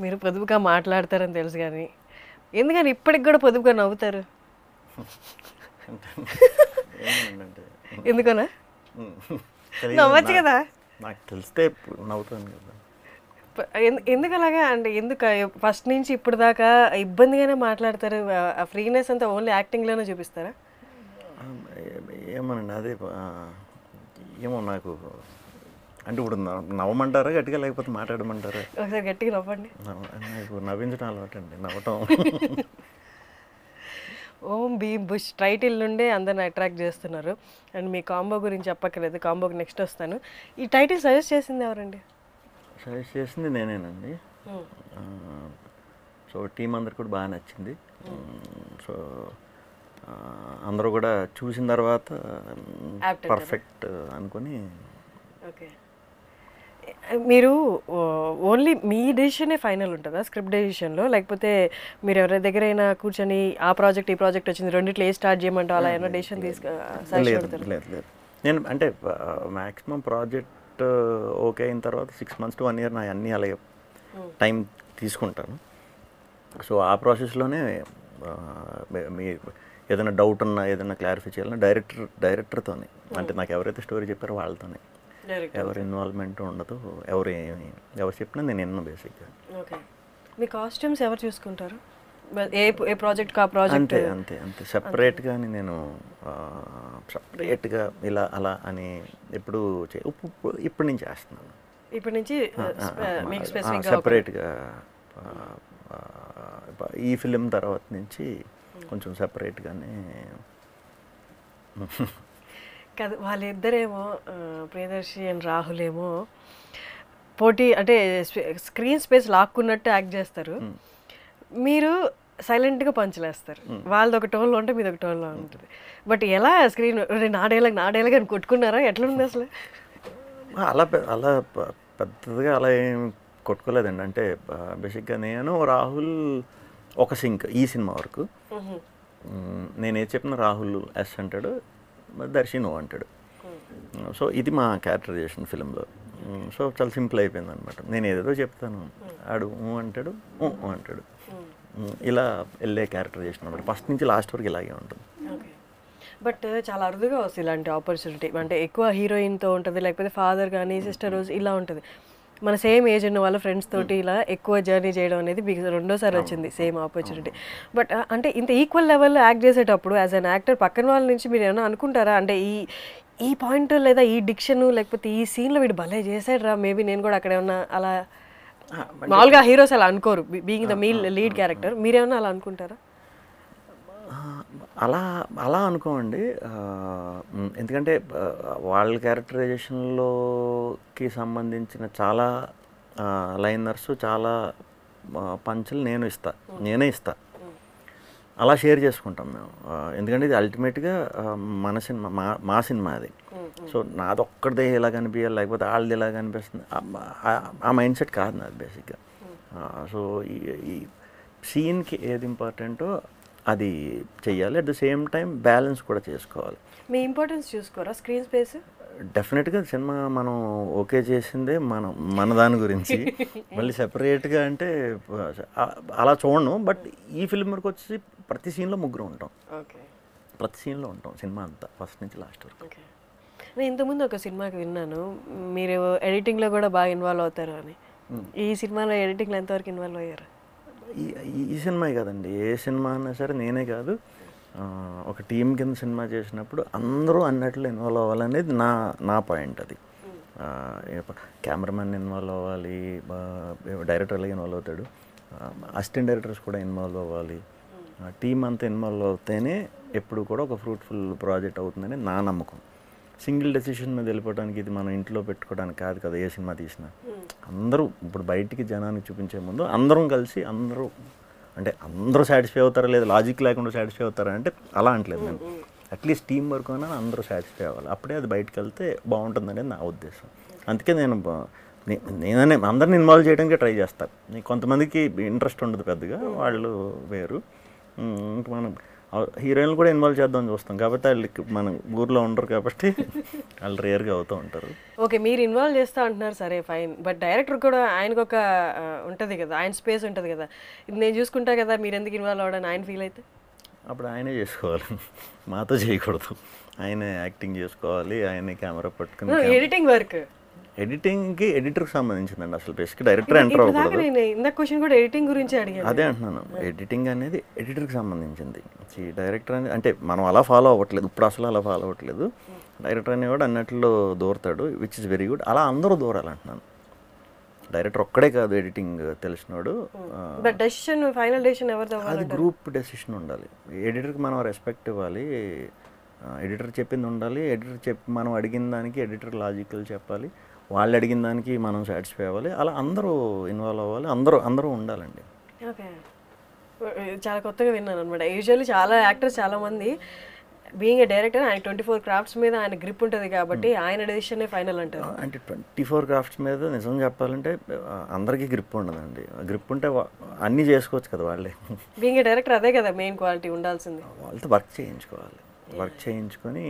మీరు పొదుపుగా మాట్లాడతారని తెలుసు కానీ ఎందుకని ఇప్పటికి కూడా పొదుపుగా నవ్వుతారు? ఏమనంటే ఎందుకనా? నవ్వచ్చు కదా. నాకు తెలిస్తే నవ్వుతాను కదా. ఎందుకు అలాగా అంటే ఎందుకు ఫస్ట్ నుంచి ఇప్పుడు దాకా ఇబ్బందిగానే మాట్లాడతారు? ఆ ఫ్రీనెస్ అంతా ఓన్లీ యాక్టింగ్లోనే చూపిస్తారా? ఏమోనండి అదే ఏమో నాకు అంటే ఇప్పుడు నవ్వమంటారా గట్టిగా లేకపోతే మాట్లాడమంటారా? ఒకసారి గట్టిగా నవ్వండి. నాకు నవ్వించడం అలవాటు అండి, నవ్వటం. ఓం భీమ్ బుష్ టైటిల్ నుండే అందరిని అట్రాక్ట్ చేస్తున్నారు. అండ్ మీ కాంబో గురించి చెప్పక్కర్లేదు, కాంబోకి నెక్స్ట్ వస్తాను. ఈ టైటిల్ సజెస్ట్ చేసింది ఎవరండి? సజెస్ట్ చేసింది నేనేనండి. సో టీం అందరికి కూడా బాగా నచ్చింది. సో అందరూ కూడా చూసిన తర్వాత పర్ఫెక్ట్ అనుకొని. ఓకే, మీరు ఓన్లీ మీ డెసిషనే ఫైనల్ ఉంటుందా స్క్రిప్ట్ డెసిషన్లో, లేకపోతే మీరు ఎవరి దగ్గర అయినా కూర్చొని ఆ ప్రాజెక్ట్ ఈ ప్రాజెక్ట్ వచ్చింది రెండిట్లో ఏ స్టార్ట్ చేయమంటావు అలా ఏమైనా డెసిషన్ లేదు లేదు నేను అంటే మ్యాక్సిమం ప్రాజెక్ట్ ఓకే అయిన తర్వాత 6 months to 1 year నా అన్నీ అలాగే టైం తీసుకుంటాను. సో ఆ ప్రాసెస్లోనే మీ ఏదైనా డౌట్ ఉన్నా ఏదైనా క్లారిఫై చేయాలన్నా డైరెక్టర్తోనే, అంటే నాకు ఎవరైతే స్టోరీ చెప్పారో వాళ్ళతోనే, ఎవరి ఇన్వాల్వ్మెంట్ ఉండదు. ఎవరు చెప్పినా నేను విన్నాను బేసిక్గా. ఓకే, మీ కాస్ట్యూమ్స్ ఎవరు చూసుకుంటారు? ఏ ప్రాజెక్ట్ ఆ ప్రాజెక్ట్? అంతే అంతే అంతే సెపరేట్గా నేను సపరేట్గా ఇలా అలా అని ఎప్పుడు ఇప్పుడు నుంచి చేస్తున్నాను. ఇప్పటి నుంచి సెపరేట్గా ఈ ఫిలిం తర్వాత నుంచి కొంచెం సెపరేట్గానే. కాదు, వాళ్ళిద్దరేమో ప్రియదర్శి అండ్ రాహుల్ ఏమో పోటీ అంటే స్క్రీన్ స్పేస్ లాక్కున్నట్టు యాక్ట్ చేస్తారు, మీరు సైలెంట్గా పంచలేస్తారు. వాళ్ళది ఒక టోన్లో ఉంటే మీది ఒక టోన్లో ఉంటుంది. బట్ ఎలా స్క్రీన్ నా డైలాగ్ అని కొట్టుకున్నారా? ఎట్లుంది అసలు? అలా అలా పెద్దగా అలా ఏం కొట్టుకోలేదండి. అంటే బేసిక్గా నేను రాహుల్ ఒక సింక్ ఈ సినిమా వరకు. నేను ఏది చెప్పిన రాహుల్ ఎస్ అంటాడు, దర్శి నో అంటాడు. సో ఇది మా క్యారెక్టరైజేషన్ ఫిలింలో. సో చాలా సింపుల్ అయిపోయింది అనమాట. నేను ఏదేదో చెప్తాను, ఆడు అంటాడు అంటాడు, ఇలా వెళ్ళే క్యారెక్టరైజేషన్ అనమాట. ఫస్ట్ నుంచి లాస్ట్ వరకు ఇలాగే ఉంటుంది. బట్ చాలా అరుదుగా వస్తుంది ఇలాంటి ఆపర్చునిటీ. అంటే ఎక్కువ హీరోయిన్తో ఉంటుంది, లేకపోతే ఫాదర్ కానీ సిస్టర్ ఇలా ఉంటుంది. మన సేమ్ ఏజ్ ఉన్న వాళ్ళ ఫ్రెండ్స్ తోటి ఇలా ఎక్కువ జర్నీ చేయడం అనేది మీకు రెండోసారి వచ్చింది సేమ్ ఆపర్చునిటీ. బట్ అంటే ఇంత ఈక్వల్ లెవెల్లో యాక్ట్ చేసేటప్పుడు యాజ్ అన్ యాక్టర్ పక్కన వాళ్ళ నుంచి మీరు ఏమైనా అనుకుంటారా? అంటే ఈ పాయింట్ లేదా ఈ డిక్షన్ లేకపోతే ఈ సీన్లో వీడు భలే చేశాడు రా, మేబీ నేను కూడా అక్కడ ఏమన్నా అలా. మామూలుగా హీరోస్ అలా అనుకోరు, బీయింగ్ ద లీడ్ క్యారెక్టర్. మీరేమన్నా అలా అనుకుంటారా? అలా అనుకోండి. ఎందుకంటే వాళ్ళ క్యారెక్టరైజేషన్లోకి సంబంధించిన చాలా లైనర్స్, చాలా పంచులు నేనే ఇస్తా. అలా షేర్ చేసుకుంటాం మేము. ఎందుకంటే ఇది అల్టిమేట్గా మన సినిమా, మా సినిమా అది. సో నాదొక్కడిదే ఇలా కనిపించాలి, లేకపోతే వాళ్ళది ఇలా కనిపిస్తుంది, ఆ మైండ్ సెట్ కాదు నాది బేసిక్గా. సో ఈ సీన్కి ఏది ఇంపార్టెంటో అది చెయ్యాలి. At the same time balance కూడా చేసుకోవాలి. మీ ఇంపార్టెన్స్ చూసుకోరా స్క్రీన్ స్పేస్? డెఫినెట్గా సినిమా మనం ఓకే చేసిందే మన దాని గురించి. మళ్ళీ సెపరేట్గా అంటే అలా చూడను. బట్ ఈ ఫిల్మ్ వరకు వచ్చి ప్రతి సీన్లో ముగ్గురు ఉంటాం, ప్రతి సీన్లో ఉంటాం సినిమా అంతా ఫస్ట్ నుంచి లాస్ట్ వరకు. నేను ఇంతకుముందు ఒక సినిమాకి విన్నాను మీరు ఎడిటింగ్లో కూడా బాగా ఇన్వాల్వ్ అవుతారు అని. ఈ సినిమాలో ఎడిటింగ్లో ఎంతవరకు ఇన్వాల్వ్ అయ్యారు? ఈ సినిమా కదండి, ఏ సినిమా అయినా సరే నేనే కాదు, ఒక టీం కింద సినిమా చేసినప్పుడు అందరూ అన్నట్లు ఇన్వాల్వ్ అవ్వాలనేది నా పాయింట్. అది కెమెరామెన్ ఇన్వాల్వ్ అవ్వాలి, డైరెక్టర్ అలాగే ఇన్వాల్వ్ అవుతాడు, అసిస్టెంట్ డైరెక్టర్స్ కూడా ఇన్వాల్వ్ అవ్వాలి, టీం అంతా ఇన్వాల్వ్ అవుతేనే ఎప్పుడు కూడా ఒక ఫ్రూట్ఫుల్ ప్రాజెక్ట్ అవుతుందని నా నమ్మకం. సింగిల్ డెసిషన్ మీద వెళ్ళిపోవడానికి, ఇది మనం ఇంట్లో పెట్టుకోవడానికి కాదు కదా ఏ సినిమా తీసినా. అందరూ ఇప్పుడు బయటికి జనానికి చూపించే ముందు అందరం కలిసి అందరూ సాటిస్ఫై అవుతారా లేదా, లాజిక్ లేకుండా సాటిస్ఫై అవుతారా అంటే అలా అంటలేదు నేను. అట్లీస్ట్ టీం వర్క్ అయినా అందరూ సాటిస్ఫై అవ్వాలి, అప్పుడే అది బయటకు వెళ్తే బాగుంటుందనేది నా ఉద్దేశం. అందుకే నేనే అందరిని ఇన్వాల్వ్ చేయడానికి ట్రై చేస్తాను. కొంతమందికి ఇంట్రెస్ట్ ఉండదు పెద్దగా, వాళ్ళు వేరు. మనం హీరోయిన్లు కూడా ఇన్వాల్వ్ చేద్దామని చూస్తాం, కాబట్టి వాళ్ళకి మన ఊర్లో ఉండరు కాబట్టి వాళ్ళు రేర్గా అవుతూ ఉంటారు. ఓకే, మీరు ఇన్వాల్వ్ చేస్తా అంటున్నారు, సరే ఫైన్. బట్ డైరెక్టర్ కూడా ఆయనకు ఒక ఉంటుంది కదా, ఆయన స్పేస్ ఉంటుంది కదా, ఇది నేను చూసుకుంటా కదా, మీరు ఎందుకు ఇన్వాల్వ్ అవ్వడానికి ఆయన ఫీల్ అయితే అప్పుడు ఆయనే చేసుకోవాలి, మాతో చేయకూడదు. ఆయనే యాక్టింగ్ చేసుకోవాలి, ఆయనే కెమెరా పట్టుకుని. ఎడిటింగ్ వర్క్, ఎడిటింగ్కి ఎడిటర్కి సంబంధించిందండి అసలు. బేసిక్ డైరెక్టర్ ఎంటర్ అవ్వకూడదు. నేను ఇందాక క్వశ్చన్ కూడా ఎడిటింగ్ గురించి అడిగాను. అదే అంటున్నాను, ఎడిటింగ్ అనేది ఎడిటర్కి సంబంధించింది. డైరెక్టర్ అనేది అంటే మనం అలా ఫాలో అవ్వట్లేదు, ఇప్పుడు అసలు అలా ఫాలో అవ్వట్లేదు. డైరెక్టర్ అనేవాడు అన్నట్లో దూరతాడు, విచ్ ఇస్ వెరీ గుడ్. అలా అందరూ దూరాలంటున్నాను. డైరెక్టర్ ఒక్కడే కాదు ఎడిటింగ్ తెలిసినాడు. బట్ డెసిషన్, ఫైనల్ డెసిషన్ ఎవరితో? అది గ్రూప్ డెసిషన్ ఉండాలి. ఎడిటర్కి మనం రెస్పెక్ట్ ఇవ్వాలి, ఎడిటర్ చెప్పింది ఉండాలి. ఎడిటర్ మనం అడిగిన దానికి ఎడిటర్ లాజికల్ చెప్పాలి, వాళ్ళు అడిగిన దానికి మనం సాటిస్ఫై అవ్వాలి. అలా అందరూ ఇన్వాల్వ్ అవ్వాలి, అందరూ ఉండాలండి. ఓకే, చాలా కొత్తగా విన్నాను అనమాట. యూజువల్లీ చాలా యాక్టర్స్ చాలామంది బీయింగ్ ఏ డైరెక్టర్, ఆయన 24 క్రాఫ్ట్స్ మీద ఆయన గ్రిప్ ఉంటుంది కాబట్టి ఆయన డెసిషనే ఫైనల్ అంటారు. అంటే 24 క్రాఫ్ట్స్ మీద నిజం చెప్పాలంటే అందరికీ గ్రిప్ ఉండదండి. గ్రిప్ ఉంటే అన్నీ చేసుకోవచ్చు కదా వాళ్ళే. బీయింగ్ ఏ డైరెక్టర్ అదే కదా మెయిన్ క్వాలిటీ ఉండాల్సింది. వాళ్ళతో వర్క్ చేయించుకోవాలి, వర్క్ చేయించుకొని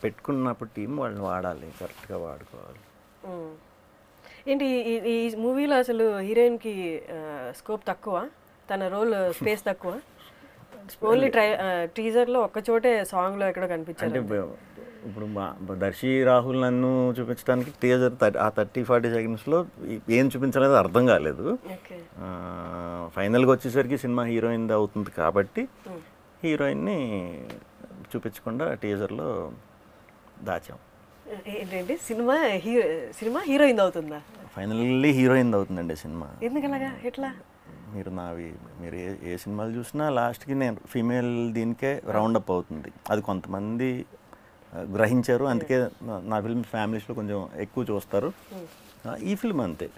పెట్టుకున్నప్పుడు టీం వాళ్ళని వాడాలి, కరెక్ట్గా వాడుకోవాలి. ఏంటి ఈ మూవీలో అసలు హీరోయిన్కి స్కోప్ తక్కువ, తన రోల్ స్పేస్ తక్కువ? ఓన్లీ టీజర్లో ఒక్కచోటే సాంగ్లో ఎక్కడో కనిపించారు. అంటే ఇప్పుడు దర్శి రాహుల్ నన్ను చూపించడానికి టీజర్ ఆ 30-40 సెకండ్స్లో ఏం చూపించలేదు అర్థం కాలేదు. ఫైనల్గా వచ్చేసరికి సినిమా హీరోయిన్ అవుతుంది కాబట్టి హీరోయిన్ని చూపించకుండా టీజర్లో దాచాం. ఏంటంటే సినిమా హీరోయిన్ అవుతుందా? ఫైనల్లీ హీరోయిన్ అవుతుందండి సినిమా. ఎందుకలాగా, ఎట్లా? మీరు ఏ సినిమాలు చూసినా లాస్ట్కి నేను ఫీమేల్ దీనికే రౌండప్ అవుతుంది. అది కొంతమంది గ్రహించారు, అందుకే నా ఫిల్మ్ ఫ్యామిలీస్లో కొంచెం ఎక్కువ చూస్తారు. ఈ ఫిల్మ్ అంతే.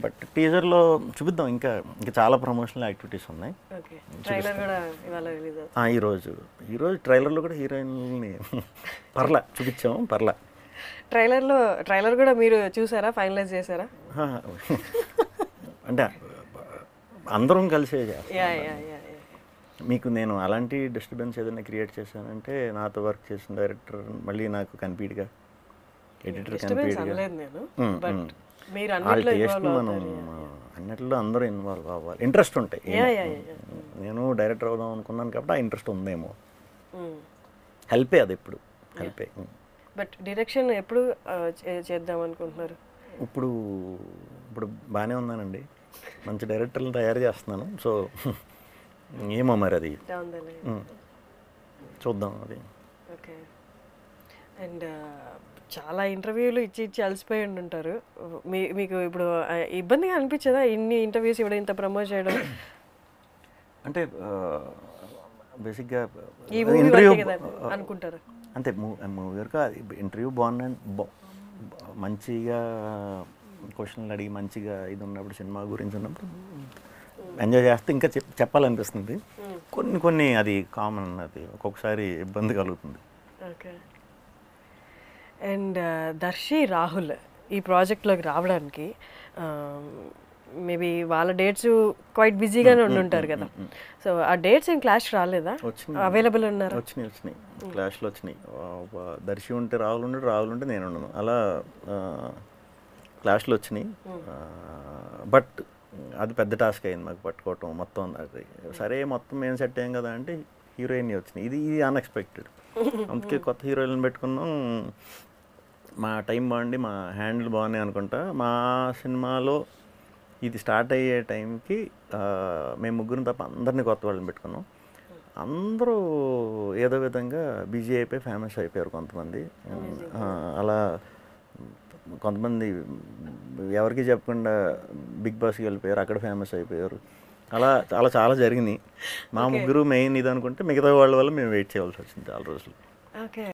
బట్ టీజర్లో చూపిద్దాం, ఇంకా చాలా ప్రమోషనల్ యాక్టివిటీస్ ఉన్నాయి. ఈరోజు ట్రైలర్లో కూడా హీరోయిన్ని చూపించాము. ట్రైలర్ కూడా మీరు చూసారా, ఫైనలైజ్ చేశారా? అంటే అందరం కలిసే చేస్తాం. మీకు నేను అలాంటి డిస్టర్బెన్స్ ఏదైనా క్రియేట్ చేశానంటే నాతో వర్క్ చేసిన డైరెక్టర్ మళ్ళీ నాకు కన్పీట్గా, ఎడిటర్ కన్పీట్గా, టేస్ట్ మనం అన్నిట్లో అందరూ ఇన్వాల్వ్ అవ్వాలి, ఇంట్రెస్ట్ ఉంటాయి. నేను డైరెక్టర్ అవుదాం అనుకున్నాను కాబట్టి ఆ ఇంట్రెస్ట్ ఉందేమో, హెల్పే అది, ఎప్పుడు హెల్పే. బట్ డైరెక్షన్ ఎప్పుడు చేద్దాం అనుకుంటున్నారు? ఇప్పుడు బాగానే ఉన్నానండి, మంచి డైరెక్టర్లను తయారు చేస్తున్నాను. సో ఏమో మరి అది చూద్దాం అది. ఓకే. అండ్ చాలా ఇంటర్వ్యూలు ఇచ్చి అలసిపోయి ఉంటారు. మీకు ఇప్పుడు ఇబ్బందిగా అనిపించదా ఇన్ని ఇంటర్వ్యూస్ ఇవ్వడం, ఇంత ప్రమోట్ చేయడం? అంటే బేసిక్గా ఇంటర్వ్యూ అనుకుంటారు అంతే. మూవీ వరకు ఇంటర్వ్యూ మంచిగా క్వశ్చన్లు అడిగి మంచిగా ఇది ఉన్నప్పుడు, సినిమా గురించి ఉన్నప్పుడు ఎంజాయ్ చేస్తే ఇంకా చెప్పాలనిపిస్తుంది. కొన్ని అది కామన్, అది ఒక్కొక్కసారి ఇబ్బంది కలుగుతుంది. ఓకే. అండ్ దర్శి రాహుల్ ఈ ప్రాజెక్ట్లోకి రావడానికి మేబీ వాళ్ళ డేట్స్ క్వైట్ బిజీగానే ఉండుంటారు కదా, సో ఆ డేట్స్ ఏం క్లాష్ రాలేదా? అవైలబుల్ ఉన్నారు? వచ్చినాయి, క్లాష్లు వచ్చినాయి. దర్శి ఉంటే రాహుల్ ఉండడు, రాహుల్ ఉంటే నేను ఉండను, అలా క్లాష్లు వచ్చినాయి. బట్ అది పెద్ద టాస్క్ అయింది మాకు పట్టుకోవటం మొత్తం. అది సరే మొత్తం మేము సెట్ అయ్యాం కదా అంటే హీరోయిన్ వచ్చినాయి. ఇది అన్ఎక్స్పెక్టెడ్, అందుకే కొత్త హీరోయిన్ పెట్టుకున్నాం. మా టైం బాగుండి మా హ్యాండిల్ బాగున్నాయి అనుకుంటా. మా సినిమాలో ఇది స్టార్ట్ అయ్యే టైంకి మేము ముగ్గురు తప్ప అందరినీ కొత్త వాళ్ళని పెట్టుకున్నాం. అందరూ ఏదో విధంగా బిజీ అయిపోయి ఫేమస్ అయిపోయారు కొంతమంది. అలా కొంతమంది ఎవరికి చెప్పకుండా బిగ్ బాస్కి వెళ్ళిపోయారు, అక్కడ ఫేమస్ అయిపోయారు. అలా చాలా జరిగినాయి. మా ముగ్గురు మెయిన్ ఇది అనుకుంటే మిగతా వాళ్ళ వల్ల మేము వెయిట్ చేయవలసి వచ్చింది చాలా రోజులు. ఓకే.